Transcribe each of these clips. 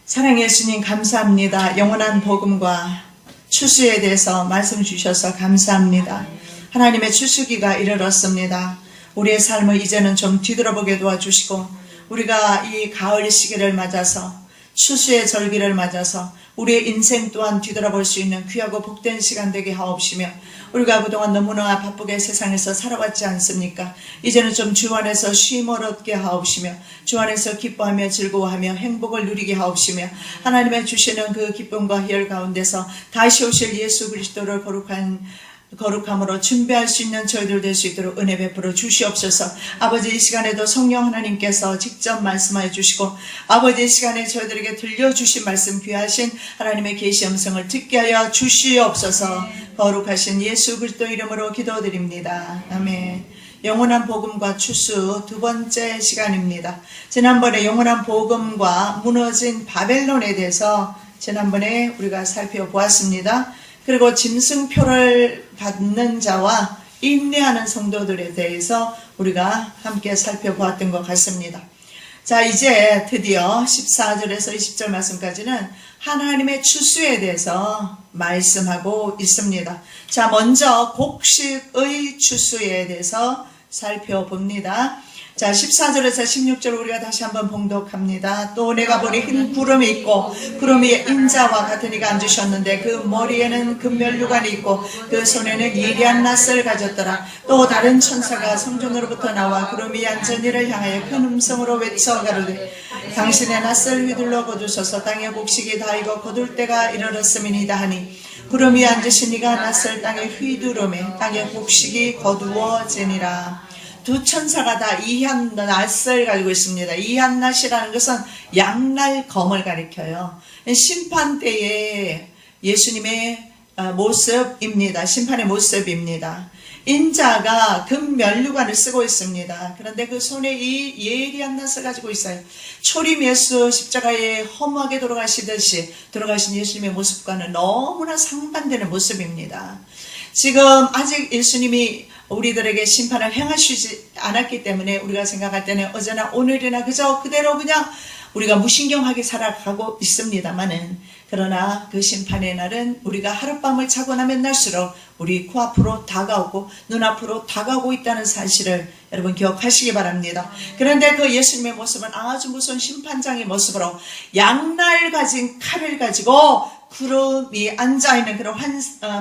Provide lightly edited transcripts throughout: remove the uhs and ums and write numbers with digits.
사랑의 예수님 감사합니다. 영원한 복음과 추수에 대해서 말씀 주셔서 감사합니다. 하나님의 추수기가 이르렀습니다. 우리의 삶을 이제는 좀 뒤돌아보게 도와주시고 우리가 이 가을 시기를 맞아서 추수의 절기를 맞아서 우리의 인생 또한 뒤돌아볼 수 있는 귀하고 복된 시간 되게 하옵시며 우리가 그동안 너무나 바쁘게 세상에서 살아왔지 않습니까? 이제는 좀 주 안에서 쉼을 얻게 하옵시며 주 안에서 기뻐하며 즐거워하며 행복을 누리게 하옵시며 하나님의 주시는 그 기쁨과 희열 가운데서 다시 오실 예수 그리스도를 거룩함으로 준비할 수 있는 저희들 될 수 있도록 은혜 베풀어 주시옵소서. 아버지, 이 시간에도 성령 하나님께서 직접 말씀하여 주시고 아버지, 이 시간에 저희들에게 들려주신 말씀 귀하신 하나님의 계시 음성을 듣게 하여 주시옵소서. 거룩하신 예수 그리스도 이름으로 기도드립니다. 아멘. 영원한 복음과 추수 두 번째 시간입니다. 지난번에 영원한 복음과 무너진 바벨론에 대해서 지난번에 우리가 살펴보았습니다. 그리고 짐승표를 받는 자와 인내하는 성도들에 대해서 우리가 함께 살펴보았던 것 같습니다. 자, 이제 드디어 14절에서 20절 말씀까지는 하나님의 추수에 대해서 말씀하고 있습니다. 자, 먼저 곡식의 추수에 대해서 살펴봅니다. 자, 14절에서 16절 우리가 다시 한번 봉독합니다. 또 내가 보니 흰 구름이 있고 구름 위에 인자와 같은 이가 앉으셨는데 그 머리에는 금면류관이 있고 그 손에는 예리한 낫을 가졌더라. 또 다른 천사가 성전으로부터 나와 구름 위에 앉은 이를 향하여 큰 음성으로 외쳐 가로되 당신의 낫을 휘둘러 거두소서. 땅의 곡식이 다 익어 거둘 때가 이르렀음이니이다 하니 구름 위에 앉으신 이가 낫을 땅에 휘두르매 땅의 곡식이 거두어지니라. 두 천사가 다 이한 낫을 가지고 있습니다. 이한 낫이라는 것은 양날 검을 가리켜요. 심판 때의 예수님의 모습입니다. 심판의 모습입니다. 인자가 금면류관을 쓰고 있습니다. 그런데 그 손에 이 예리한 낫을 가지고 있어요. 초림 예수 십자가에 허무하게 돌아가시듯이 돌아가신 예수님의 모습과는 너무나 상반되는 모습입니다. 지금 아직 예수님이 우리들에게 심판을 행하시지 않았기 때문에 우리가 생각할 때는 어제나 오늘이나 그대로 그냥 우리가 무신경하게 살아가고 있습니다만은 그러나 그 심판의 날은 우리가 하룻밤을 자고 나면 날수록 우리 코앞으로 다가오고 눈앞으로 다가오고 있다는 사실을 여러분 기억하시기 바랍니다. 그런데 그 예수님의 모습은 아주 무서운 심판장의 모습으로 양날 가진 칼을 가지고 구름이 앉아있는 그런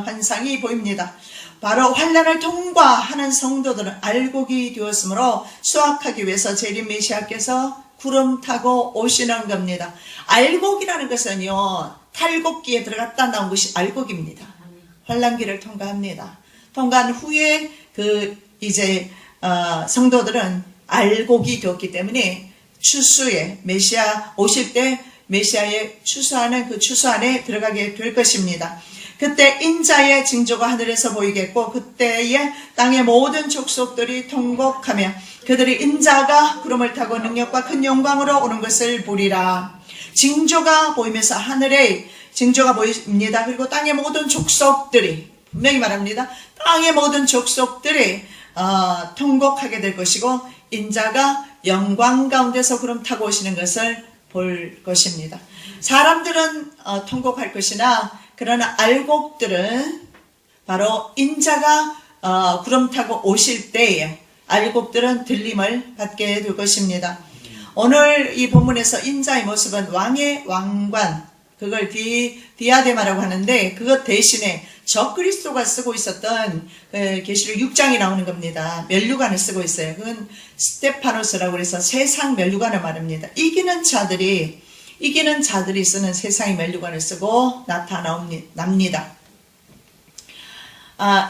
환상이 보입니다. 바로 환난을 통과하는 성도들은 알곡이 되었으므로 수확하기 위해서 재림 메시아께서 구름 타고 오시는 겁니다. 알곡이라는 것은요, 탈곡기에 들어갔다 나온 것이 알곡입니다. 환난기를 통과합니다. 통과한 후에 성도들은 알곡이 되었기 때문에 추수에 메시아 오실 때 메시아의 추수하는 그 추수 안에 들어가게 될 것입니다. 그때 인자의 징조가 하늘에서 보이겠고 그때에 땅의 모든 족속들이 통곡하며 그들이 인자가 구름을 타고 능력과 큰 영광으로 오는 것을 보리라. 징조가 보이면서 하늘에 징조가 보입니다. 그리고 땅의 모든 족속들이 분명히 말합니다. 땅의 모든 족속들이 통곡하게 될 것이고 인자가 영광 가운데서 구름 타고 오시는 것을 볼 것입니다. 사람들은 통곡할 것이나 그러나 알곡들은 바로 인자가 구름 타고 오실 때에 알곡들은 들림을 받게 될 것입니다. 오늘 이 본문에서 인자의 모습은 왕의 왕관, 그걸 디아데마라고 하는데 그것 대신에 적그리스도가 쓰고 있었던 계시록 6장이 나오는 겁니다. 면류관을 쓰고 있어요. 그건 스테파노스라고 해서 세상 면류관을 말합니다. 이기는 자들이 쓰는 세상의 면류관을 쓰고 나타납니다.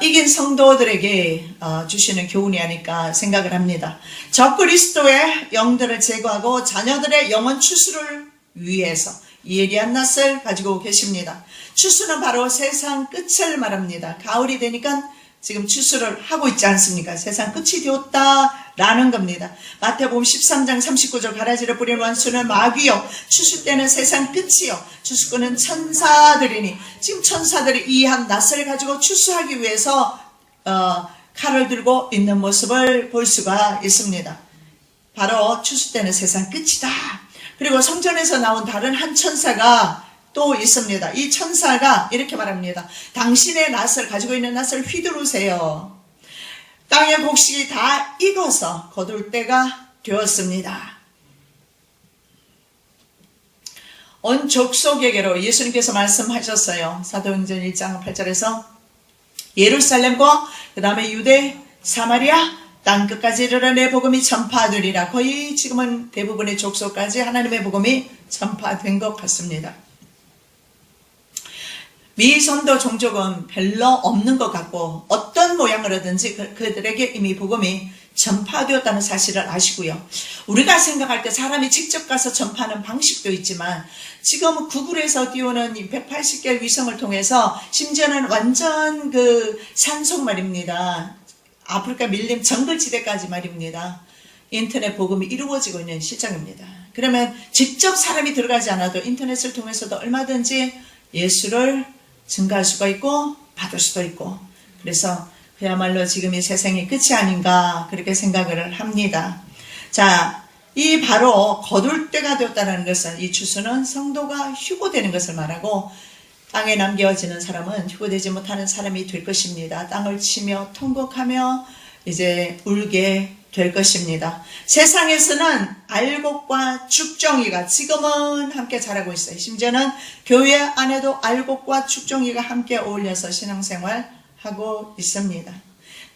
이긴 성도들에게 주시는 교훈이 아닐까 생각을 합니다. 적그리스도의 영들을 제거하고 자녀들의 영원 추수를 위해서 예리한 낫을 가지고 계십니다. 추수는 바로 세상 끝을 말합니다. 가을이 되니까 지금 추수를 하고 있지 않습니까? 세상 끝이 되었다라는 겁니다. 마태복음 13장 39절 가라지를 뿌리는 원수는 마귀요 추수 때는 세상 끝이요 추수꾼은 천사들이니 지금 천사들이 이 한 낫을 가지고 추수하기 위해서 칼을 들고 있는 모습을 볼 수가 있습니다. 바로 추수 때는 세상 끝이다. 그리고 성전에서 나온 다른 한 천사가 또 있습니다. 이 천사가 이렇게 말합니다. 당신의 낫을, 가지고 있는 낫을 휘두르세요. 땅의 곡식이 다 익어서 거둘 때가 되었습니다. 온 족속에게로 예수님께서 말씀하셨어요. 사도행전 1장 8절에서 예루살렘과 그 다음에 유대, 사마리아, 땅끝까지 이르러 내 복음이 전파되리라. 거의 지금은 대부분의 족속까지 하나님의 복음이 전파된 것 같습니다. 미선도 종족은 별로 없는 것 같고 어떤 모양으로든지 그들에게 이미 복음이 전파되었다는 사실을 아시고요. 우리가 생각할 때 사람이 직접 가서 전파하는 방식도 있지만 지금 구글에서 띄우는 180개 위성을 통해서 심지어는 완전 산속 말입니다. 아프리카 밀림 정글지대까지 말입니다. 인터넷 복음이 이루어지고 있는 시장입니다. 그러면 직접 사람이 들어가지 않아도 인터넷을 통해서도 얼마든지 예수를 증가할 수가 있고 받을 수도 있고, 그래서 그야말로 지금 이 세상의 끝이 아닌가 그렇게 생각을 합니다. 자, 이 바로 거둘 때가 되었다는 것은, 이 추수는 성도가 휴고되는 것을 말하고 땅에 남겨지는 사람은 휴고되지 못하는 사람이 될 것입니다. 땅을 치며 통곡하며 이제 울게 될 것입니다. 세상에서는 알곡과 죽정이가 지금은 함께 자라고 있어요. 심지어는 교회 안에도 알곡과 죽정이가 함께 어울려서 신앙생활하고 있습니다.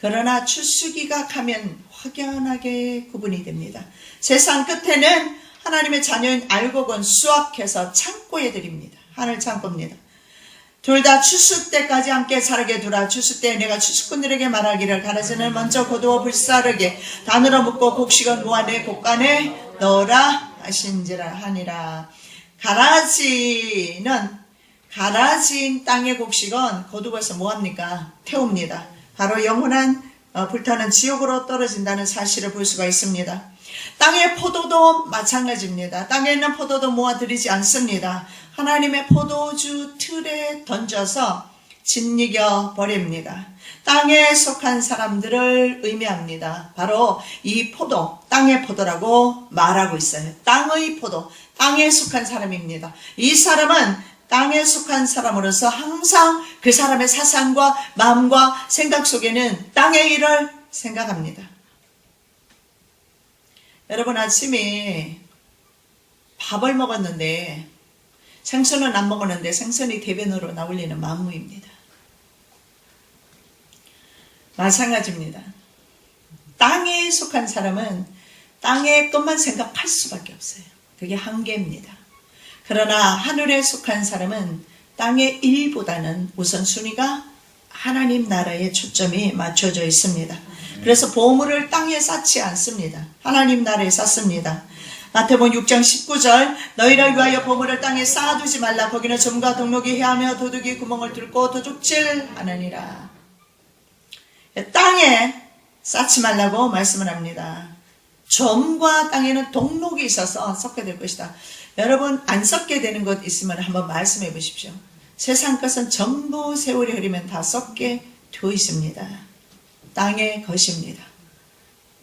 그러나 추수기가 가면 확연하게 구분이 됩니다. 세상 끝에는 하나님의 자녀인 알곡은 수확해서 창고에 드립니다. 하늘 창고입니다. 둘 다 추수 때까지 함께 자라게 두라. 추수 때 내가 추수꾼들에게 말하기를 가라지는 먼저 거두어 불사르게 단으로 묶고 곡식은 모아 내 곡간에 넣으라 하신지라 하니라. 가라진 땅의 곡식은 거두어서 뭐합니까? 태웁니다. 바로 영원한 불타는 지옥으로 떨어진다는 사실을 볼 수가 있습니다. 땅의 포도도 마찬가지입니다. 땅에 있는 포도도 모아들이지 않습니다. 하나님의 포도주 틀에 던져서 짓이겨 버립니다. 땅에 속한 사람들을 의미합니다. 바로 이 포도, 땅의 포도라고 말하고 있어요. 땅의 포도, 땅에 속한 사람입니다. 이 사람은 땅에 속한 사람으로서 항상 그 사람의 사상과 마음과 생각 속에는 땅의 일을 생각합니다. 여러분, 아침에 밥을 먹었는데 생선은 안 먹었는데 생선이 대변으로 나올리는 만무입니다. 마찬가지입니다. 땅에 속한 사람은 땅의 것만 생각할 수밖에 없어요. 그게 한계입니다. 그러나 하늘에 속한 사람은 땅의 일보다는 우선순위가 하나님 나라에 초점이 맞춰져 있습니다. 그래서 보물을 땅에 쌓지 않습니다. 하나님 나라에 쌓습니다. 마태복음 6장 19절 너희를 위하여 보물을 땅에 쌓아두지 말라. 거기는 점과 동록이 해하며 도둑이 구멍을 뚫고 도둑질하느니라. 땅에 쌓지 말라고 말씀을 합니다. 점과 땅에는 동록이 있어서 썩게 될 것이다. 여러분, 안 썩게 되는 것 있으면 한번 말씀해 보십시오. 세상 것은 전부 세월이 흐르면 다 썩게 되어 있습니다. 땅의 것입니다.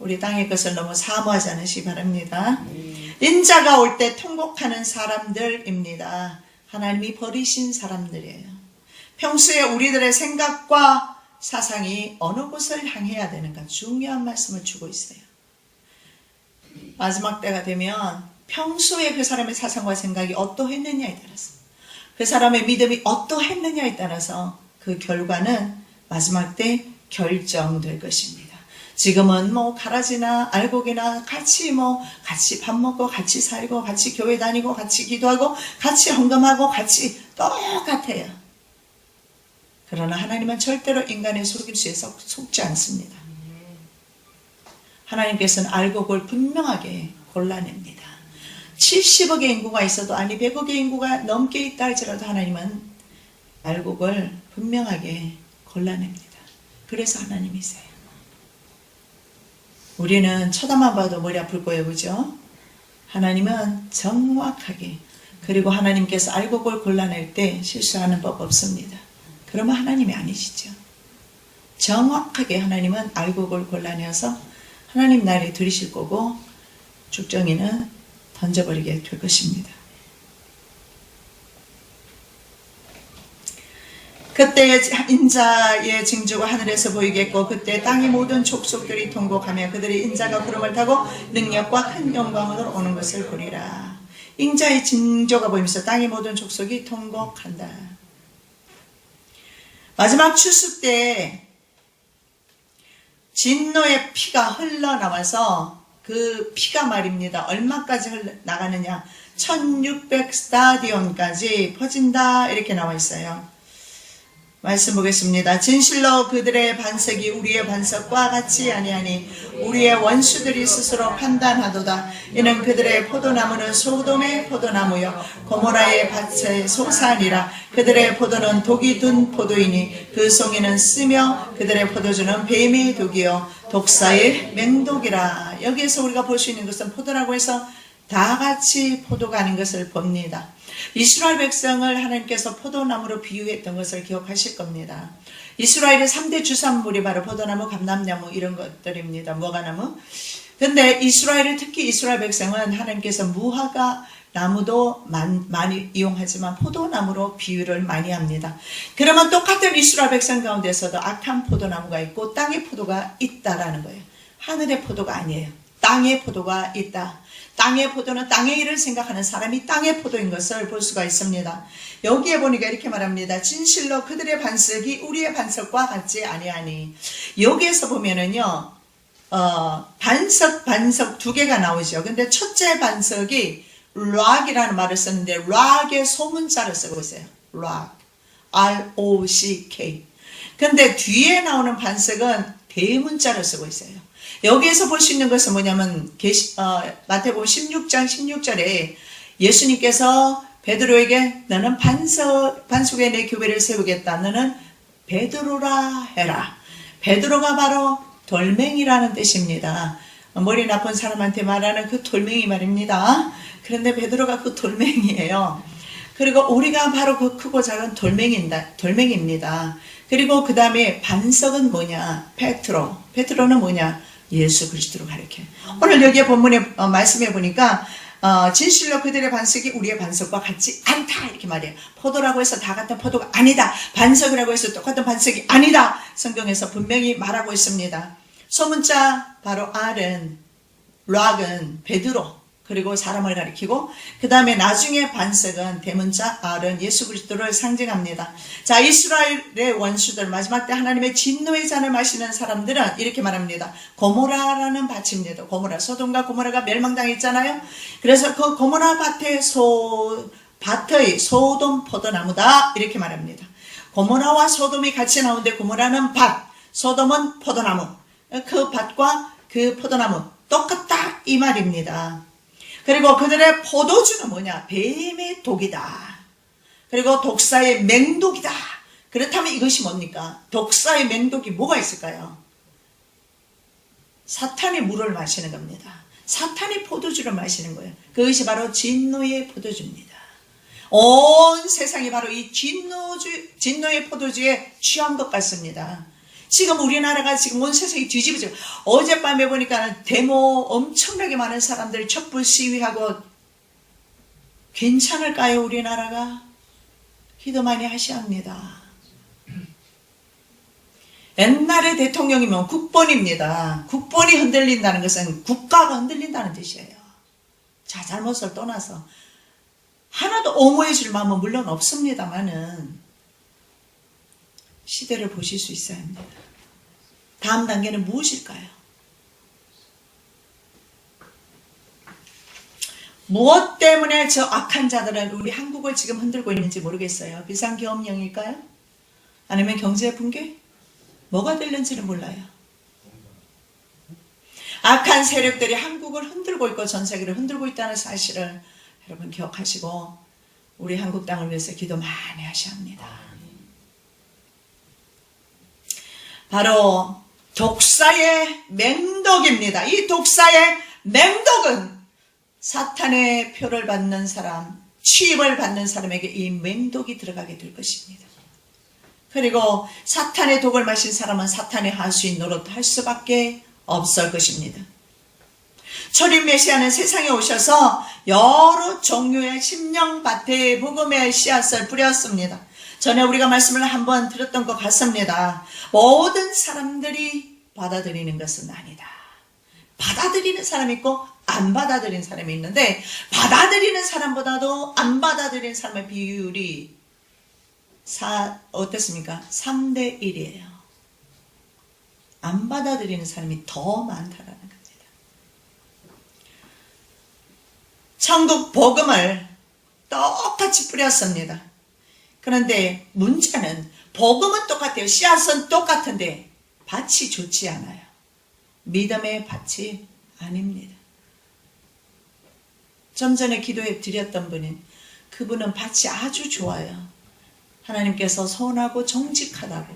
우리 땅의 것을 너무 사모하지 않으시기 바랍니다. 인자가 올 때 통곡하는 사람들입니다. 하나님이 버리신 사람들이에요. 평소에 우리들의 생각과 사상이 어느 곳을 향해야 되는가 중요한 말씀을 주고 있어요. 마지막 때가 되면 평소에 그 사람의 사상과 생각이 어떠했느냐에 따라서, 그 사람의 믿음이 어떠했느냐에 따라서 그 결과는 마지막 때 결정될 것입니다. 지금은 가라지나 알곡이나 같이 밥 먹고 같이 살고 같이 교회 다니고 같이 기도하고 같이 헌금하고 같이 똑같아요. 그러나 하나님은 절대로 인간의 속임수에 속지 않습니다. 하나님께서는 알곡을 분명하게 골라냅니다. 70억의 인구가 있어도, 아니 100억의 인구가 넘게 있다 할지라도 하나님은 알곡을 분명하게 골라냅니다. 그래서 하나님이세요. 우리는 쳐다만 봐도 머리 아플 거예요, 그죠? 하나님은 정확하게, 그리고 하나님께서 알곡을 골라낼 때 실수하는 법 없습니다. 그러면 하나님이 아니시죠. 정확하게 하나님은 알곡을 골라내어서 하나님 나라에 들이실 거고, 죽정이는 던져버리게 될 것입니다. 그때 인자의 징조가 하늘에서 보이겠고 그때 땅의 모든 족속들이 통곡하며 그들이 인자가 구름을 타고 능력과 큰 영광으로 오는 것을 보리라. 인자의 징조가 보이면서 땅의 모든 족속이 통곡한다. 마지막 추수 때 진노의 피가 흘러나와서 그 피가 말입니다. 얼마까지 흘러나가느냐, 1600 스타디온까지 퍼진다 이렇게 나와 있어요. 말씀 보겠습니다. 진실로 그들의 반석이 우리의 반석과 같이 아니하니 우리의 원수들이 스스로 판단하도다. 이는 그들의 포도나무는 소돔의 포도나무요 고모라의 밭의 소산이라. 그들의 포도는 독이 든 포도이니 그 송이는 쓰며 그들의 포도주는 뱀의 독이요 독사의 맹독이라. 여기에서 우리가 볼 수 있는 것은 포도라고 해서 다 같이 포도가 아닌 것을 봅니다. 이스라엘 백성을 하나님께서 포도나무로 비유했던 것을 기억하실 겁니다. 이스라엘의 3대 주산물이 바로 포도나무, 감람나무 이런 것들입니다. 무화과나무. 근데 이스라엘을, 특히 이스라엘 백성은 하나님께서 무화과 나무도 많이 이용하지만 포도나무로 비유를 많이 합니다. 그러면 똑같은 이스라엘 백성 가운데서도 악한 포도나무가 있고 땅의 포도가 있다라는 거예요. 하늘의 포도가 아니에요. 땅의 포도가 있다. 땅의 포도는 땅의 일을 생각하는 사람이 땅의 포도인 것을 볼 수가 있습니다. 여기에 보니까 이렇게 말합니다. 진실로 그들의 반석이 우리의 반석과 같지 아니하니. 여기에서 보면은요, 반석 두 개가 나오죠. 근데 첫째 반석이 락이라는 말을 썼는데 락의 소문자를 쓰고 있어요. 락, R-O-C-K. 근데 뒤에 나오는 반석은 대문자를 쓰고 있어요. 여기에서 볼 수 있는 것은 뭐냐면 마태복음 16장 16절에 예수님께서 베드로에게 너는 반석에 내 교회를 세우겠다. 너는 베드로라 해라. 베드로가 바로 돌멩이라는 뜻입니다. 머리 나쁜 사람한테 말하는 그 돌멩이 말입니다. 그런데 베드로가 그 돌멩이에요. 그리고 우리가 바로 그 크고 작은 돌멩이입니다. 그리고 그 다음에 반석은 뭐냐? 페트로는 뭐냐? 예수 그리스도로 가르쳐요. 오늘 여기에 본문에 말씀해 보니까 진실로 그들의 반석이 우리의 반석과 같지 않다 이렇게 말해요. 포도라고 해서 다 같은 포도가 아니다. 반석이라고 해서 똑같은 반석이 아니다. 성경에서 분명히 말하고 있습니다. 소문자 바로 락은 베드로 그리고 사람을 가리키고 그 다음에 나중에 반석은 대문자 R은 예수 그리스도를 상징합니다. 자, 이스라엘의 원수들 마지막 때 하나님의 진노의 잔을 마시는 사람들은 이렇게 말합니다. 고모라라는 밭입니다. 고모라, 소돔과 고모라가 멸망당했잖아요. 그래서 그 고모라 밭의 소돔 포도나무다 이렇게 말합니다. 고모라와 소돔이 같이 나오는데 고모라는 밭, 소돔은 포도나무. 그 밭과 그 포도나무 똑같다 이 말입니다. 그리고 그들의 포도주는 뭐냐? 뱀의 독이다. 그리고 독사의 맹독이다. 그렇다면 이것이 뭡니까? 독사의 맹독이 뭐가 있을까요? 사탄의 물을 마시는 겁니다. 사탄의 포도주를 마시는 거예요. 그것이 바로 진노의 포도주입니다. 온 세상이 바로 이 진노의 포도주에 취한 것 같습니다. 지금 우리나라가 지금 온 세상이 뒤집어져. 어젯밤에 보니까 데모 엄청나게 많은 사람들이 촛불 시위하고 괜찮을까요 우리나라가? 기도 많이 하셔야 합니다. 옛날에 대통령이면 국본입니다. 국본이 흔들린다는 것은 국가가 흔들린다는 뜻이에요. 잘못을 떠나서 하나도 옹호해 줄 마음은 물론 없습니다만은 시대를 보실 수 있어야 합니다. 다음 단계는 무엇일까요? 무엇 때문에 저 악한 자들은 우리 한국을 지금 흔들고 있는지 모르겠어요. 비상계엄령일까요? 아니면 경제 붕괴? 뭐가 될는지는 몰라요. 악한 세력들이 한국을 흔들고 있고 전 세계를 흔들고 있다는 사실을 여러분 기억하시고 우리 한국 땅을 위해서 기도 많이 하셔야 합니다. 바로 독사의 맹독입니다. 이 독사의 맹독은 사탄의 표를 받는 사람, 취입을 받는 사람에게 이 맹독이 들어가게 될 것입니다. 그리고 사탄의 독을 마신 사람은 사탄의 하수인 노릇 할 수밖에 없을 것입니다. 초림 메시아는 세상에 오셔서 여러 종류의 심령밭에 복음의 씨앗을 뿌렸습니다. 전에 우리가 말씀을 한번 드렸던 것 같습니다. 모든 사람들이 받아들이는 것은 아니다. 받아들이는 사람이 있고 안 받아들이는 사람이 있는데, 받아들이는 사람보다도 안 받아들이는 사람의 비율이 어떻습니까? 3대 1이에요. 안 받아들이는 사람이 더 많다라는 겁니다. 천국 복음을 똑같이 뿌렸습니다. 그런데 문제는 복음은 똑같아요. 씨앗은 똑같은데 밭이 좋지 않아요. 믿음의 밭이 아닙니다. 좀 전에 기도해 드렸던 분인 그분은 밭이 아주 좋아요. 하나님께서 선하고 정직하다고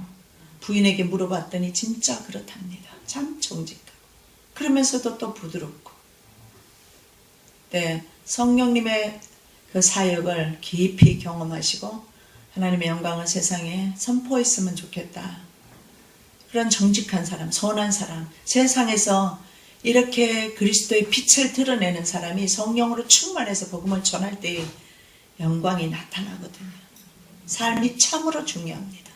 부인에게 물어봤더니 진짜 그렇답니다. 참 정직하고 그러면서도 또 부드럽고. 네, 성령님의 그 사역을 깊이 경험하시고 하나님의 영광을 세상에 선포했으면 좋겠다. 그런 정직한 사람, 선한 사람, 세상에서 이렇게 그리스도의 빛을 드러내는 사람이 성령으로 충만해서 복음을 전할 때 영광이 나타나거든요. 삶이 참으로 중요합니다.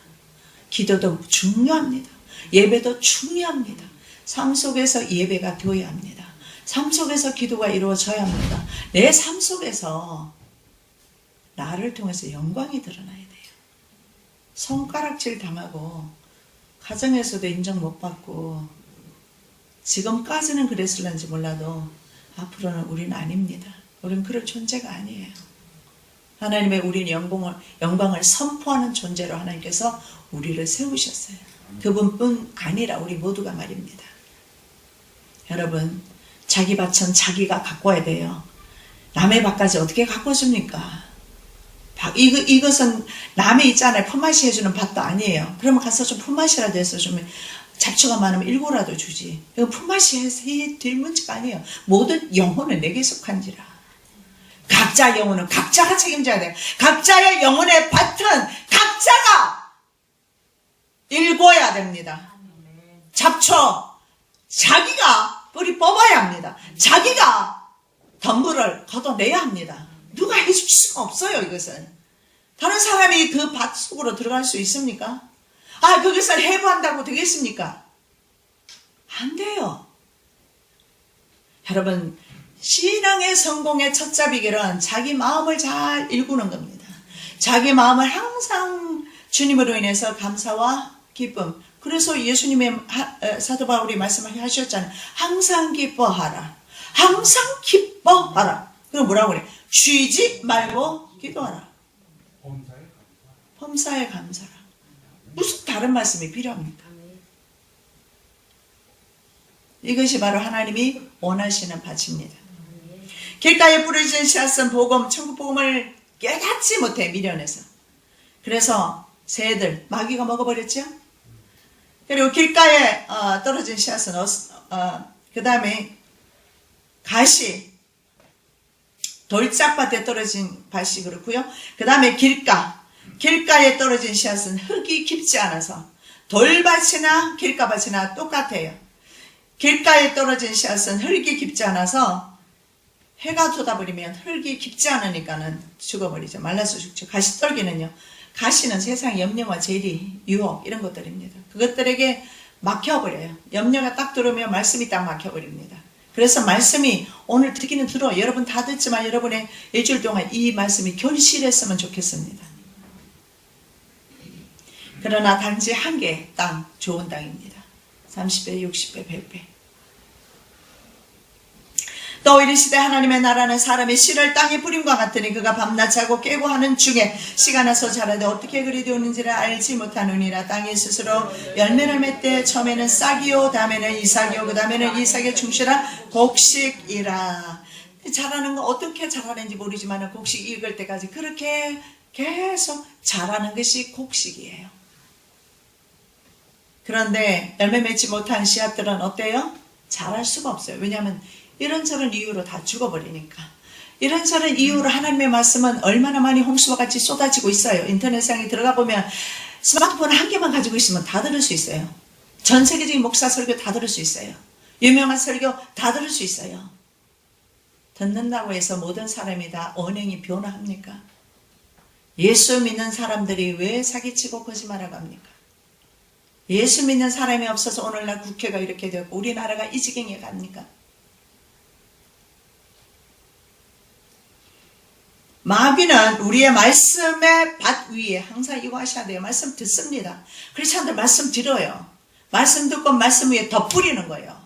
기도도 중요합니다. 예배도 중요합니다. 삶 속에서 예배가 되어야 합니다. 삶 속에서 기도가 이루어져야 합니다. 내 삶 속에서 나를 통해서 영광이 드러나야 돼요. 손가락질 당하고 가정에서도 인정 못 받고 지금까지는 그랬을런지 몰라도 앞으로는 우리는 아닙니다. 우리는 그럴 존재가 아니에요. 하나님의 우리는 영광을 선포하는 존재로 하나님께서 우리를 세우셨어요. 그분뿐 아니라 우리 모두가 말입니다. 여러분, 자기 밭은 자기가 가꿔야 돼요. 남의 밭까지 어떻게 가꿔줍니까? 이것은 남의 있잖아요. 품맛이 해주는 밭도 아니에요. 그러면 가서 좀 품맛이라도 해서 좀 잡초가 많으면 일고라도 주지. 이거 품맛이 해서 될 문제가 아니에요. 모든 영혼은 내게 속한지라. 각자 영혼은 각자가 책임져야 돼요. 각자의 영혼의 밭은 각자가 일궈야 됩니다. 잡초 자기가 뿌리 뽑아야 합니다. 자기가 덤불을 걷어내야 합니다. 누가 해줄 수가 없어요. 이것은 다른 사람이 그 밭 속으로 들어갈 수 있습니까? 그것을 해부한다고 되겠습니까? 안 돼요. 여러분, 신앙의 성공의 첫째 비결은 자기 마음을 잘 일구는 겁니다. 자기 마음을 항상 주님으로 인해서 감사와 기쁨. 그래서 예수님의 사도 바울이 말씀하셨잖아요. 항상 기뻐하라. 항상 기뻐하라. 그럼 뭐라고 그래? 쉬지 말고 기도하라. 범사에 감사라. 무슨 다른 말씀이 필요합니까? 이것이 바로 하나님이 원하시는 밭입니다. 길가에 뿌려진 씨앗은 복음, 천국 복음을 깨닫지 못해 미련해서. 그래서 새들, 마귀가 먹어버렸죠. 그리고 길가에 떨어진 씨앗은 그 다음에 가시, 돌짝밭에 떨어진 밭이 그렇고요. 그 다음에 길가에 떨어진 씨앗은 흙이 깊지 않아서 돌밭이나 길가밭이나 똑같아요. 길가에 떨어진 씨앗은 흙이 깊지 않아서 해가 돋아버리면 흙이 깊지 않으니까는 죽어버리죠. 말라서 죽죠. 가시떨기는요. 가시는 세상 염려와 재리, 유혹 이런 것들입니다. 그것들에게 막혀버려요. 염려가 딱 들어오면 말씀이 딱 막혀버립니다. 그래서 말씀이 오늘 듣기는 들어. 여러분 다 듣지만 여러분의 일주일 동안 이 말씀이 결실했으면 좋겠습니다. 그러나 단지 한 개 땅, 좋은 땅입니다. 30배, 60배, 100배. 또 이르시되 하나님의 나라는 사람의 씨를 땅에 뿌림과 같으니 그가 밤낮 자고 깨고 하는 중에 씨가 나서 자라되 어떻게 그리 되었는지를 알지 못하느니라. 땅이 스스로 열매를 맺되 처음에는 싹이요 다음에는 이삭이요 그 다음에는 이삭의 충실한 곡식이라. 자라는 거 어떻게 자라는지 모르지만 곡식 익을 때까지 그렇게 계속 자라는 것이 곡식이에요. 그런데 열매 맺지 못한 씨앗들은 어때요? 자랄 수가 없어요. 왜냐하면 이런저런 이유로 다 죽어버리니까. 이런저런 이유로 하나님의 말씀은 얼마나 많이 홍수와 같이 쏟아지고 있어요. 인터넷상에 들어가 보면 스마트폰 한 개만 가지고 있으면 다 들을 수 있어요. 전 세계적인 목사 설교 다 들을 수 있어요. 유명한 설교 다 들을 수 있어요. 듣는다고 해서 모든 사람이 다 언행이 변화합니까? 예수 믿는 사람들이 왜 사기치고 거짓말하고 합니까? 예수 믿는 사람이 없어서 오늘날 국회가 이렇게 되었고 우리나라가 이 지경에 갑니까? 마귀는 우리의 말씀의 밭 위에 항상 이거 하셔야 돼요. 말씀 듣습니다. 크리스찬들 말씀 들어요. 말씀 듣고 말씀 위에 덧뿌리는 거예요.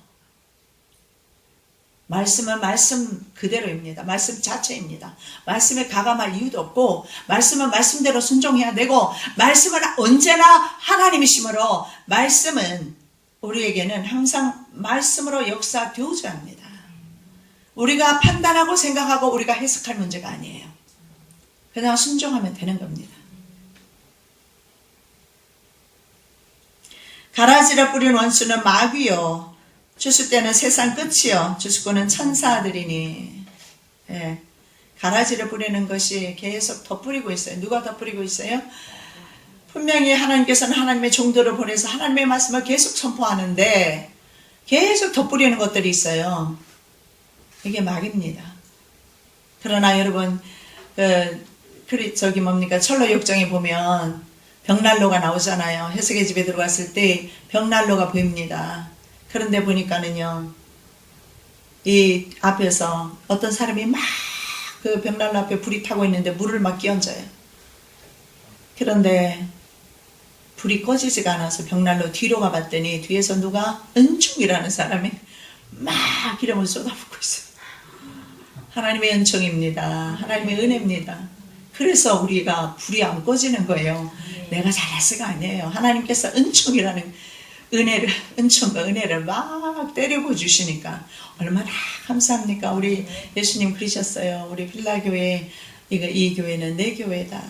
말씀은 말씀 그대로입니다. 말씀 자체입니다. 말씀에 가감할 이유도 없고 말씀은 말씀대로 순종해야 되고 말씀은 언제나 하나님이시므로 말씀은 우리에게는 항상 말씀으로 역사되어져야 합니다. 우리가 판단하고 생각하고 우리가 해석할 문제가 아니에요. 그냥 순종하면 되는 겁니다. 가라지를 뿌린 원수는 마귀요 주수 때는 세상 끝이요 주수꾼은 천사들이니. 예, 가라지를 뿌리는 것이 계속 덧뿌리고 있어요. 누가 덧뿌리고 있어요? 분명히 하나님께서는 하나님의 종들을 보내서 하나님의 말씀을 계속 선포하는데 계속 덧뿌리는 것들이 있어요. 이게 마귀입니다. 그러나 여러분 철로 역정에 보면 벽난로가 나오잖아요. 해석의 집에 들어갔을 때 벽난로가 보입니다. 그런데 보니까는요, 이 앞에서 어떤 사람이 막 그 벽난로 앞에 불이 타고 있는데 물을 막 끼얹어요. 그런데 불이 꺼지지가 않아서 벽난로 뒤로 가봤더니 뒤에서 누가 은총이라는 사람이 막 기름을 쏟아붓고 있어요. 하나님의 은총입니다. 하나님의 은혜입니다. 그래서 우리가 불이 안 꺼지는 거예요. 내가 잘해서가 아니에요. 하나님께서 은총이라는 은총과 은혜를 막 때려부 주시니까 얼마나 감사합니까? 우리 예수님 그러셨어요. 우리 필라교회 이 교회는 내 교회다.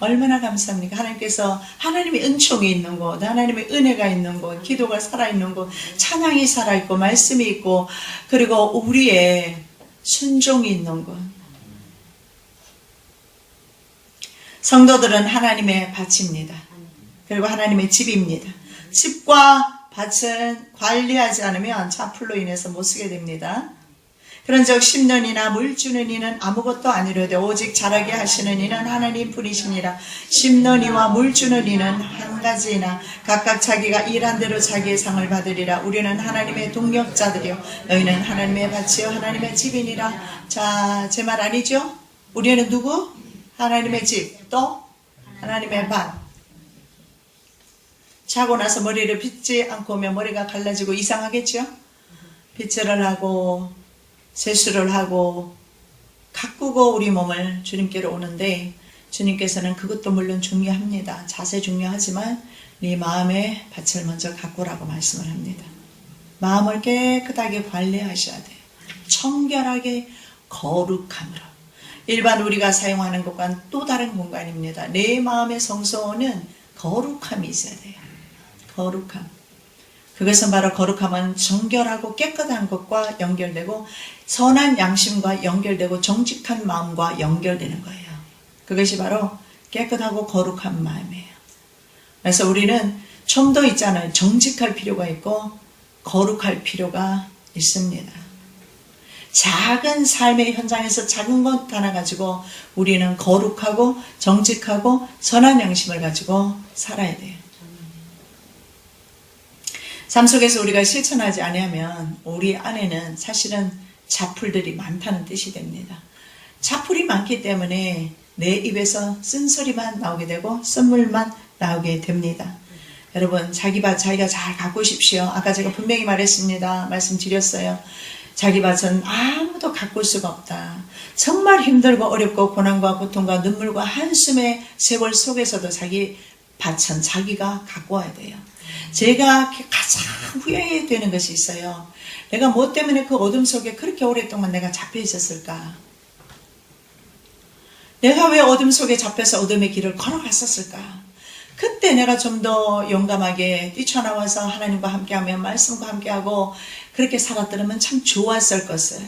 얼마나 감사합니까? 하나님께서 하나님의 은총이 있는 곳, 하나님의 은혜가 있는 곳, 기도가 살아있는 곳, 찬양이 살아있고 말씀이 있고 그리고 우리의 순종이 있는 곳. 성도들은 하나님의 밭입니다. 그리고 하나님의 집입니다. 집과 밭은 관리하지 않으면 자풀로 인해서 못 쓰게 됩니다. 그런즉 심는 이나 물 주는 이는 아무것도 아니로되 오직 자라게 하시는 이는 하나님 뿐이시니라. 심는 이와 물 주는 이는 한 가지이나 각각 자기가 일한 대로 자기의 상을 받으리라. 우리는 하나님의 동역자들이요 너희는 하나님의 밭이요 하나님의 집이니라. 자, 제 말 아니죠? 우리는 누구? 하나님의 집, 또 하나님의 밭. 자고 나서 머리를 빗지 않고 오면 머리가 갈라지고 이상하겠죠? 빗질을 하고 세수를 하고 가꾸고 우리 몸을 주님께로 오는데 주님께서는 그것도 물론 중요합니다. 자세 중요하지만 네 마음의 밭을 먼저 가꾸라고 말씀을 합니다. 마음을 깨끗하게 관리하셔야 돼요. 청결하게 거룩함으로. 일반 우리가 사용하는 것과는 또 다른 공간입니다. 내 마음의 성소는 거룩함이 있어야 돼요. 거룩함. 그것은 바로 거룩함은 정결하고 깨끗한 것과 연결되고 선한 양심과 연결되고 정직한 마음과 연결되는 거예요. 그것이 바로 깨끗하고 거룩한 마음이에요. 그래서 우리는 좀 더 있잖아요. 정직할 필요가 있고 거룩할 필요가 있습니다. 작은 삶의 현장에서 작은 것 하나 가지고 우리는 거룩하고 정직하고 선한 양심을 가지고 살아야 돼요. 삶 속에서 우리가 실천하지 아니하면 우리 안에는 사실은 자풀들이 많다는 뜻이 됩니다. 자풀이 많기 때문에 내 입에서 쓴소리만 나오게 되고 쓴물만 나오게 됩니다. 여러분 자기 밭 자기가 잘 가꾸십시오. 아까 제가 분명히 말했습니다. 말씀드렸어요. 자기 밭은 아무도 가꿀 수가 없다. 정말 힘들고 어렵고 고난과 고통과 눈물과 한숨의 세월 속에서도 자기 밭은 자기가 가꿔야 돼요. 제가 가장 후회되는 것이 있어요. 내가 뭐 때문에 그 어둠 속에 그렇게 오랫동안 내가 잡혀 있었을까? 내가 왜 어둠 속에 잡혀서 어둠의 길을 걸어갔었을까? 그때 내가 좀 더 용감하게 뛰쳐나와서 하나님과 함께하며 말씀과 함께하고 그렇게 살았더라면 참 좋았을 것을.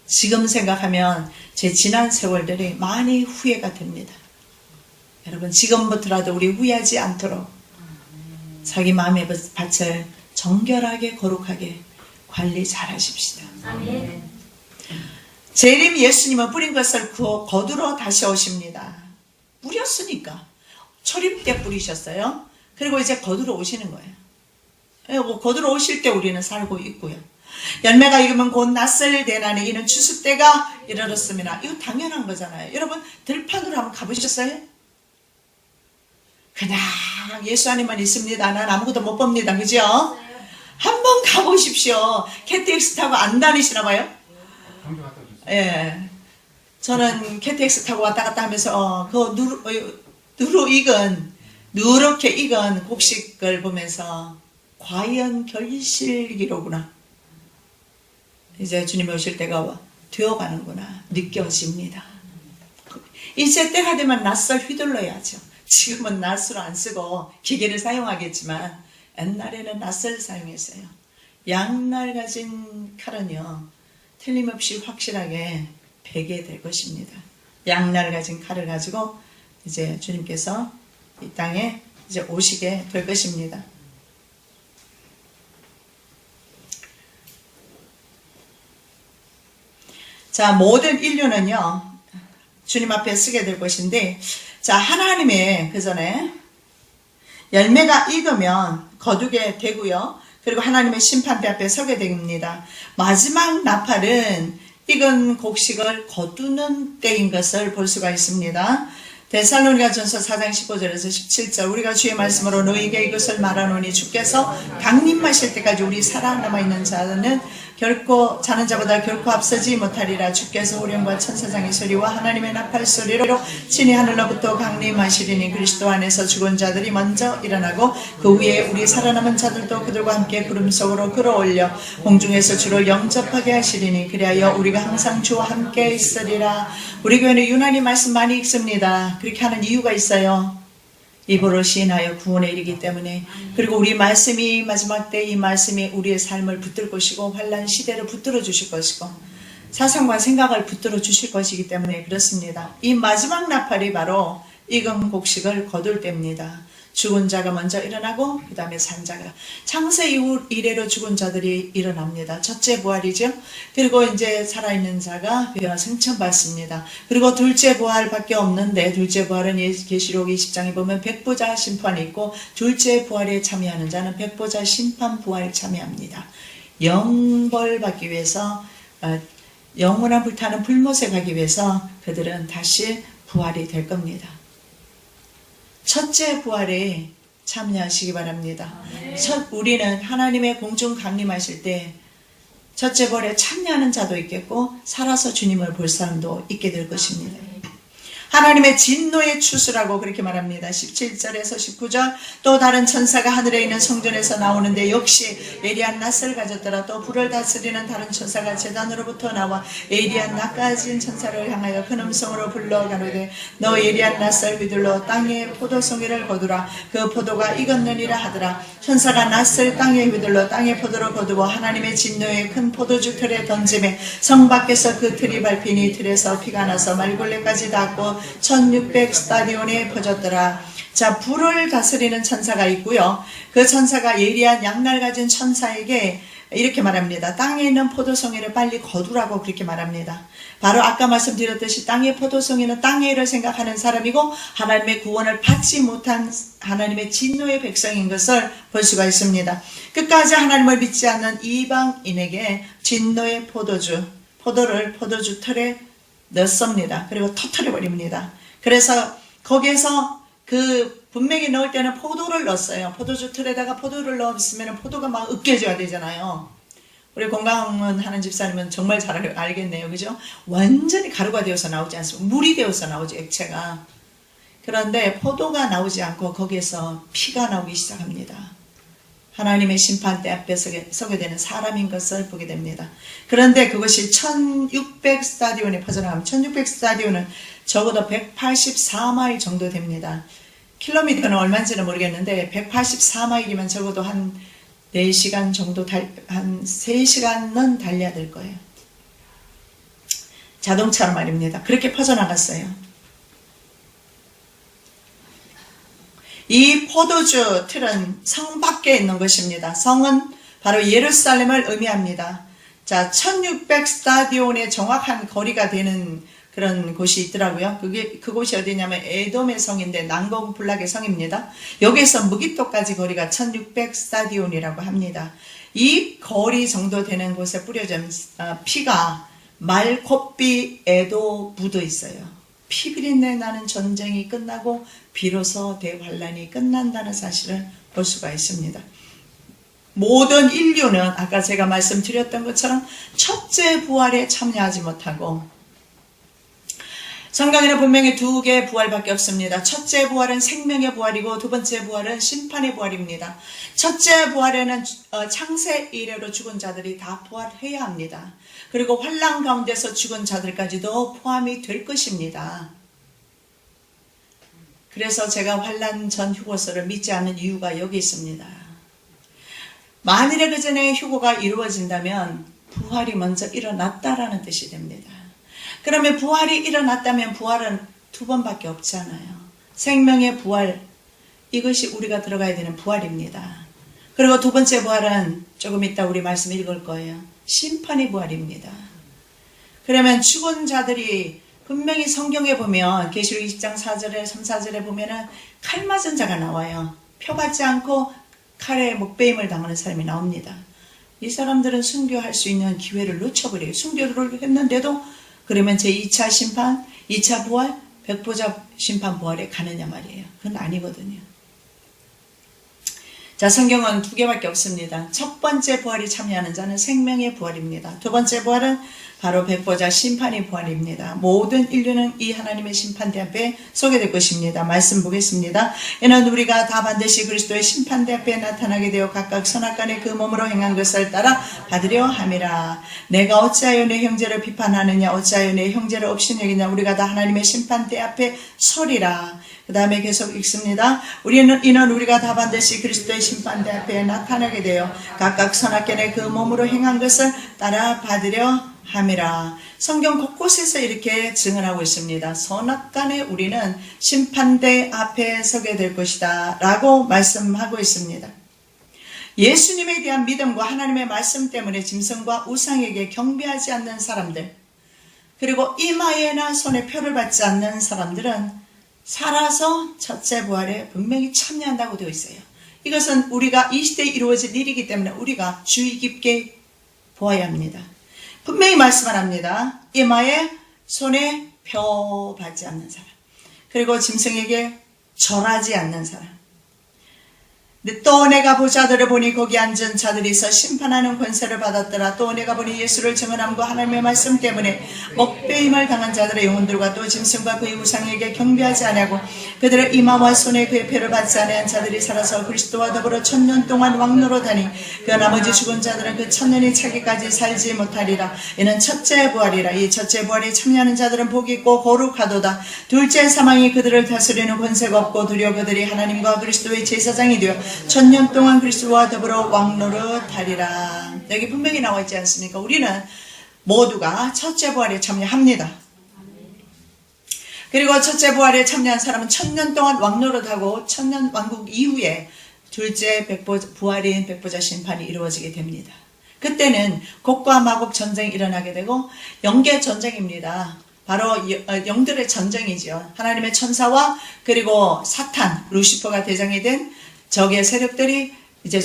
지금 생각하면 제 지난 세월들이 많이 후회가 됩니다. 여러분 지금부터라도 우리 후회하지 않도록 자기 마음의 밭을 정결하게 거룩하게 관리 잘 하십시다. 아멘. 재림 예수님은 뿌린 것을 거두러 다시 오십니다. 뿌렸으니까. 초림 때 뿌리셨어요. 그리고 이제 거두러 오시는 거예요. 거두러 오실 때 우리는 살고 있고요. 열매가 익으면 곧 낯설 대난에 이는 추수 때가 이르렀습니다. 이거 당연한 거잖아요. 여러분 들판으로 한번 가보셨어요? 그냥 예수 안에만 있습니다. 난 아무것도 못 봅니다. 그죠? 한번 가보십시오. KTX 타고 안 다니시나 봐요? 예. 저는 KTX 타고 왔다 갔다 하면서 누렇게 익은 곡식을 보면서 과연 결실기로구나. 이제 주님 오실 때가 되어가는구나 느껴집니다. 이제 때가 되면 낫을 휘둘러야죠. 지금은 낫을 안 쓰고 기계를 사용하겠지만 옛날에는 낫을 사용했어요. 양날 가진 칼은요 틀림없이 확실하게 베게 될 것입니다. 양날 가진 칼을 가지고 이제 주님께서 이 땅에 이제 오시게 될 것입니다. 자, 모든 인류는요 주님 앞에 쓰게 될 것인데, 자, 하나님의 그 전에 열매가 익으면 거두게 되고요. 그리고 하나님의 심판대 앞에 서게 됩니다. 마지막 나팔은 익은 곡식을 거두는 때인 것을 볼 수가 있습니다. 데살로니가전서 4장 15절에서 17절 우리가 주의 말씀으로 너희에게 이것을 말하노니 주께서 강림하실 때까지 우리 살아남아 있는 자는 자는 자보다 결코 앞서지 못하리라. 주께서 우령과 천사장의 소리와 하나님의 나팔 소리로 친히 하늘로부터 강림하시리니 그리스도 안에서 죽은 자들이 먼저 일어나고 그 위에 우리 살아남은 자들도 그들과 함께 구름 속으로 끌어올려 공중에서 주를 영접하게 하시리니 그리하여 우리가 항상 주와 함께 있으리라. 우리 교회는 유난히 말씀 많이 읽습니다. 그렇게 하는 이유가 있어요. 입으로 시인하여 구원에 이르기 때문에. 그리고 우리 말씀이 마지막 때 이 말씀이 우리의 삶을 붙들 것이고 환난 시대를 붙들어 주실 것이고 사상과 생각을 붙들어 주실 것이기 때문에 그렇습니다. 이 마지막 나팔이 바로 익은 곡식을 거둘 때입니다. 죽은 자가 먼저 일어나고 그 다음에 산 자가, 창세 이후 이래로 죽은 자들이 일어납니다. 첫째 부활이죠. 그리고 이제 살아있는 자가 승천받습니다. 그리고 둘째 부활밖에 없는데, 둘째 부활은 계시록 20장에 보면 백보자 심판이 있고 둘째 부활에 참여하는 자는 백보자 심판 부활에 참여합니다. 영벌 받기 위해서, 영원한 불타는 불못에 가기 위해서 그들은 다시 부활이 될 겁니다. 첫째 부활에 참여하시기 바랍니다. 우리는 하나님의 공중 강림하실 때 첫째 부활에 참여하는 자도 있겠고 살아서 주님을 볼 사람도 있게 될 것입니다. 하나님의 진노의 추수라고 그렇게 말합니다. 17절에서 19절 또 다른 천사가 하늘에 있는 성전에서 나오는데 역시 예리한 낫을 가졌더라. 또 불을 다스리는 다른 천사가 제단으로부터 나와 예리한 낫 가진 천사를 향하여 큰 음성으로 불러 가로되 너 예리한 낫을 휘둘러 땅에 포도송이를 거두라. 그 포도가 익었느니라 하더라. 천사가 낫을 땅에 휘둘러 땅에 포도를 거두어 하나님의 진노의 큰 포도주 틀에 던짐에 성 밖에서 그 틀이 밟히니 틀에서 피가 나서 말굴레까지 닿고 1600 스타디온에 퍼졌더라. 자, 불을 다스리는 천사가 있고요. 그 천사가 예리한 양날 가진 천사에게 이렇게 말합니다. 땅에 있는 포도송이를 빨리 거두라고 그렇게 말합니다. 바로 아까 말씀드렸듯이 땅의 포도송이는 땅의 일을 생각하는 사람이고 하나님의 구원을 받지 못한 하나님의 진노의 백성인 것을 볼 수가 있습니다. 끝까지 하나님을 믿지 않는 이방인에게 진노의 포도를 포도주 틀에 넣습니다. 그리고 터뜨려버립니다. 그래서 거기에서 분명히 넣을 때는 포도를 넣었어요. 포도주 틀에다가 포도를 넣었으면 포도가 막 으깨져야 되잖아요. 우리 건강은 하는 집사님은 정말 잘 알겠네요. 그죠? 완전히 가루가 되어서 나오지 않습니다. 물이 되어서 나오죠, 액체가. 그런데 포도가 나오지 않고 거기에서 피가 나오기 시작합니다. 하나님의 심판대 앞에 서게 되는 사람인 것을 보게 됩니다. 그런데 그것이 1600 스타디온에 퍼져나가면 1600 스타디온은 적어도 184마일 정도 됩니다. 킬로미터는 얼마인지는 모르겠는데 184마일이면 적어도 한 4시간 정도 한 3시간은 달려야 될 거예요. 자동차로 말입니다. 그렇게 퍼져나갔어요. 이 포도주 틀은 성 밖에 있는 것입니다. 성은 바로 예루살렘을 의미합니다. 자, 1600 스타디온의 정확한 거리가 되는 그런 곳이 있더라고요. 그곳이 어디냐면 에돔의 성인데 난공불락의 성입니다. 여기서 무기토까지 거리가 1600 스타디온이라고 합니다. 이 거리 정도 되는 곳에 뿌려진 피가 말콧비에도 묻어 있어요. 피비린내 나는 전쟁이 끝나고 비로소 대환란이 끝난다는 사실을 볼 수가 있습니다. 모든 인류는 아까 제가 말씀드렸던 것처럼 첫째 부활에 참여하지 못하고, 성경에는 분명히 두 개의 부활밖에 없습니다. 첫째 부활은 생명의 부활이고 두 번째 부활은 심판의 부활입니다. 첫째 부활에는 창세 이래로 죽은 자들이 다 부활해야 합니다. 그리고 환난 가운데서 죽은 자들까지도 포함이 될 것입니다. 그래서 제가 환난 전 휴거서를 믿지 않는 이유가 여기 있습니다. 만일에 그 전에 휴거가 이루어진다면 부활이 먼저 일어났다라는 뜻이 됩니다. 그러면 부활이 일어났다면 부활은 두 번밖에 없잖아요. 생명의 부활, 이것이 우리가 들어가야 되는 부활입니다. 그리고 두 번째 부활은 조금 이따 우리 말씀 읽을 거예요. 심판의 부활입니다. 그러면 죽은 자들이 분명히 성경에 보면 계시록 20장 4절에 3, 4절에 보면은 칼 맞은 자가 나와요. 표받지 않고 칼에 목베임을 당하는 사람이 나옵니다. 이 사람들은 순교할 수 있는 기회를 놓쳐버려요. 순교를 했는데도 그러면 제2차 심판, 2차 부활, 백보자 심판 부활에 가느냐 말이에요. 그건 아니거든요. 자, 성경은 두 개밖에 없습니다. 첫 번째 부활이 참여하는 자는 생명의 부활입니다. 두 번째 부활은 바로 백보자 심판의 부활입니다. 모든 인류는 이 하나님의 심판대 앞에 서게 될 것입니다. 말씀 보겠습니다. 이는 우리가 다 반드시 그리스도의 심판대 앞에 나타나게 되어 각각 선악간에 그 몸으로 행한 것을 따라 받으려 함이라. 내가 어찌하여 내 형제를 비판하느냐, 어찌하여 내 형제를 없인 여기냐. 우리가 다 하나님의 심판대 앞에 서리라. 그 다음에 계속 읽습니다. 이는 우리가 다 반드시 그리스도의 심판대 앞에 나타나게 되어 각각 선악간에 그 몸으로 행한 것을 따라 받으려 함이라. 성경 곳곳에서 이렇게 증언하고 있습니다. 선악간에 우리는 심판대 앞에 서게 될 것이다 라고 말씀하고 있습니다. 예수님에 대한 믿음과 하나님의 말씀 때문에 짐승과 우상에게 경배하지 않는 사람들, 그리고 이마에나 손에 표를 받지 않는 사람들은 살아서 첫째 부활에 분명히 참여한다고 되어 있어요. 이것은 우리가 이 시대에 이루어질 일이기 때문에 우리가 주의 깊게 보아야 합니다. 분명히 말씀을 합니다. 이마에 손에 표 받지 않는 사람, 그리고 짐승에게 절하지 않는 사람. 또 내가 보자들을 보니 거기 앉은 자들이 있어 심판하는 권세를 받았더라. 또 내가 보니 예수를 증언함과 하나님의 말씀 때문에 목배임을 당한 자들의 영혼들과 또 짐승과 그의 우상에게 경배하지 아니하고 그들의 이마와 손에 그의 표를 받지 아니한 자들이 살아서 그리스도와 더불어 1000년 동안 왕노로다니 그 나머지 죽은 자들은 그 1000년이 차기까지 살지 못하리라. 이는 첫째 부활이라. 이 첫째 부활에 참여하는 자들은 복이 있고 거룩하도다. 둘째 사망이 그들을 다스리는 권세가 없고 도리어 그들이 하나님과 그리스도의 제사장이 되어 1000년 동안 그리스도와 더불어 왕노릇하리라. 여기 분명히 나와 있지 않습니까? 우리는 모두가 첫째 부활에 참여합니다. 그리고 첫째 부활에 참여한 사람은 1000년 동안 왕노릇하고 1000년 왕국 이후에 둘째 부활인 백보자 심판이 이루어지게 됩니다. 그때는 곡과 마곡 전쟁이 일어나게 되고 영계 전쟁입니다. 바로 영들의 전쟁이지요. 하나님의 천사와 그리고 사탄, 루시퍼가 대장이 된 적의 세력들이 이제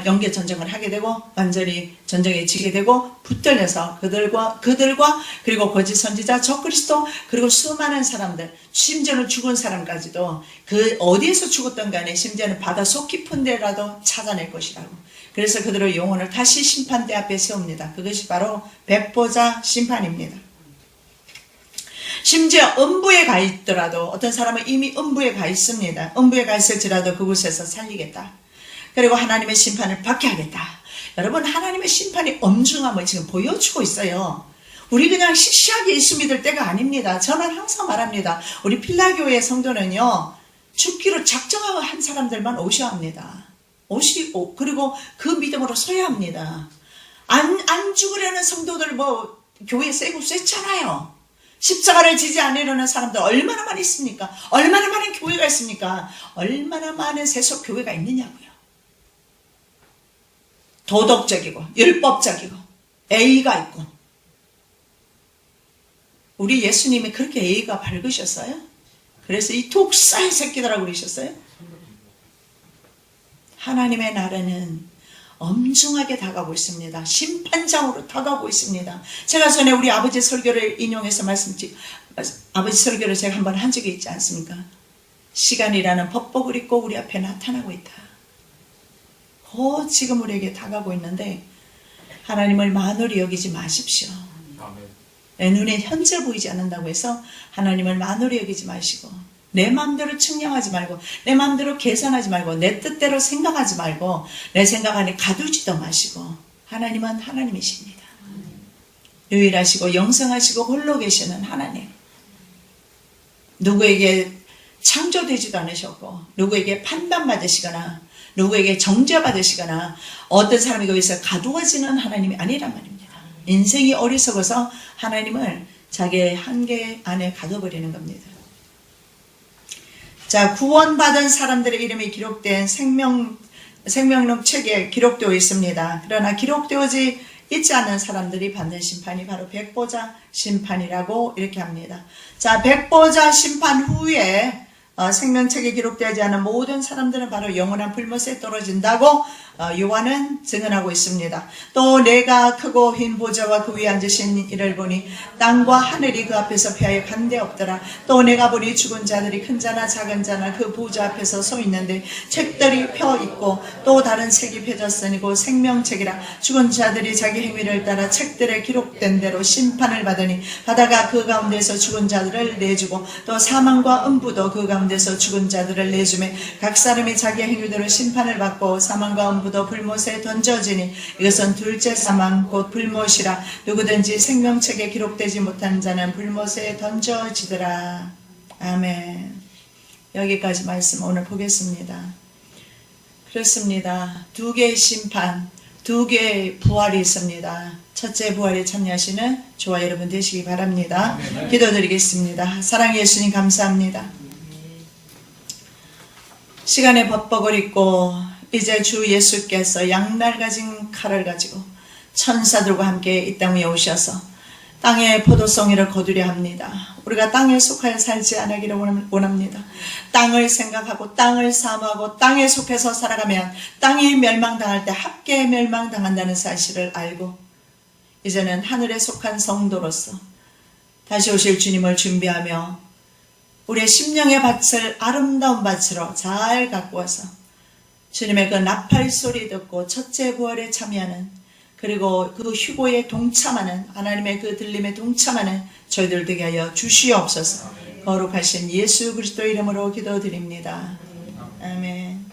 영계 전쟁을 하게 되고 완전히 전쟁에 지게 되고 붙들려서 그들과 그리고 거짓 선지자 적그리스도 그리고 수많은 사람들, 심지어는 죽은 사람까지도 그 어디에서 죽었던 간에 심지어는 바다 속 깊은 데라도 찾아낼 것이라고. 그래서 그들의 영혼을 다시 심판대 앞에 세웁니다. 그것이 바로 백보자 심판입니다. 심지어 음부에 가 있더라도, 어떤 사람은 이미 음부에 가 있습니다. 음부에 가 있을지라도 그곳에서 살리겠다. 그리고 하나님의 심판을 받게 하겠다. 여러분, 하나님의 심판이 엄중함을 지금 보여주고 있어요. 우리 그냥 시시하게 예수 믿을 때가 아닙니다. 저는 항상 말합니다. 우리 필라교회 성도는요, 죽기로 작정하고 한 사람들만 오셔야 합니다. 그리고 그 믿음으로 서야 합니다. 안 죽으려는 성도들 교회 셌잖아요. 십자가를 지지 않으려는 사람들 얼마나 많이 있습니까? 얼마나 많은 교회가 있습니까? 얼마나 많은 세속 교회가 있느냐고요. 도덕적이고 율법적이고 A가 있고. 우리 예수님이 그렇게 A가 밝으셨어요? 그래서 이 독사의 새끼들하고 그러셨어요? 하나님의 나라는 엄중하게 다가오고 있습니다. 심판장으로 다가오고 있습니다. 제가 전에 우리 아버지 설교를 인용해서 아버지 설교를 제가 한번 한 적이 있지 않습니까? 시간이라는 법복을 입고 우리 앞에 나타나고 있다. 곧 지금 우리에게 다가오고 있는데 하나님을 만홀히 여기지 마십시오. 내 눈에 현재 보이지 않는다고 해서 하나님을 만홀히 여기지 마시고 내 마음대로 측량하지 말고 내 마음대로 계산하지 말고 내 뜻대로 생각하지 말고 내 생각 안에 가두지도 마시고 하나님은 하나님이십니다. 유일하시고 영성하시고 홀로 계시는 하나님. 누구에게 창조되지도 않으셨고 누구에게 판단받으시거나 누구에게 정죄받으시거나 어떤 사람이 거기서 가두어지는 하나님이 아니란 말입니다. 인생이 어리석어서 하나님을 자기의 한계 안에 가둬버리는 겁니다. 자, 구원받은 사람들의 이름이 기록된 생명록 책에 기록되어 있습니다. 그러나 기록되어지 있지 않은 사람들이 받는 심판이 바로 백보자 심판이라고 이렇게 합니다. 자, 백보자 심판 후에 생명책에 기록되지 않은 모든 사람들은 바로 영원한 불못에 떨어진다고 요한은 증언하고 있습니다. 또 내가 크고 흰 보좌와 그 위에 앉으신 이를 보니 땅과 하늘이 그 앞에서 패하여 간데 없더라. 또 내가 보니 죽은 자들이 큰 자나 작은 자나 그 보좌 앞에서 서 있는데 책들이 펴 있고 또 다른 책이 펴졌으니 곧 생명책이라. 죽은 자들이 자기 행위를 따라 책들에 기록된 대로 심판을 받으니 바다가 그 가운데서 죽은 자들을 내주고 또 사망과 음부도 그 가운데서 죽은 자들을 내주매 각 사람이 자기 행위대로 심판을 받고 사망과 음부도 불못에 던져지니 이것은 둘째 사망 곧 불못이라. 누구든지 생명책에 기록되지 못한 자는 불못에 던져지더라. 아멘. 여기까지 말씀 오늘 보겠습니다. 그렇습니다. 두 개의 심판, 두 개의 부활이 있습니다. 첫째 부활에 참여하시는 저와 여러분 되시기 바랍니다. 기도드리겠습니다. 사랑의 예수님 감사합니다. 시간의 법복을 입고 이제 주 예수께서 양날 가진 칼을 가지고 천사들과 함께 이 땅 위에 오셔서 땅의 포도송이를 거두려 합니다. 우리가 땅에 속하여 살지 않기를 원합니다. 땅을 생각하고 땅을 사모하고 땅에 속해서 살아가면 땅이 멸망당할 때 함께 멸망당한다는 사실을 알고 이제는 하늘에 속한 성도로서 다시 오실 주님을 준비하며 우리의 심령의 밭을 아름다운 밭으로 잘 가꾸어서 주님의 그 나팔 소리 듣고 첫째 부활에 참여하는 그리고 그 휴고에 동참하는 하나님의 그 들림에 동참하는 저희들 되게 하여 주시옵소서. 거룩하신 예수 그리스도 이름으로 기도드립니다. 아멘.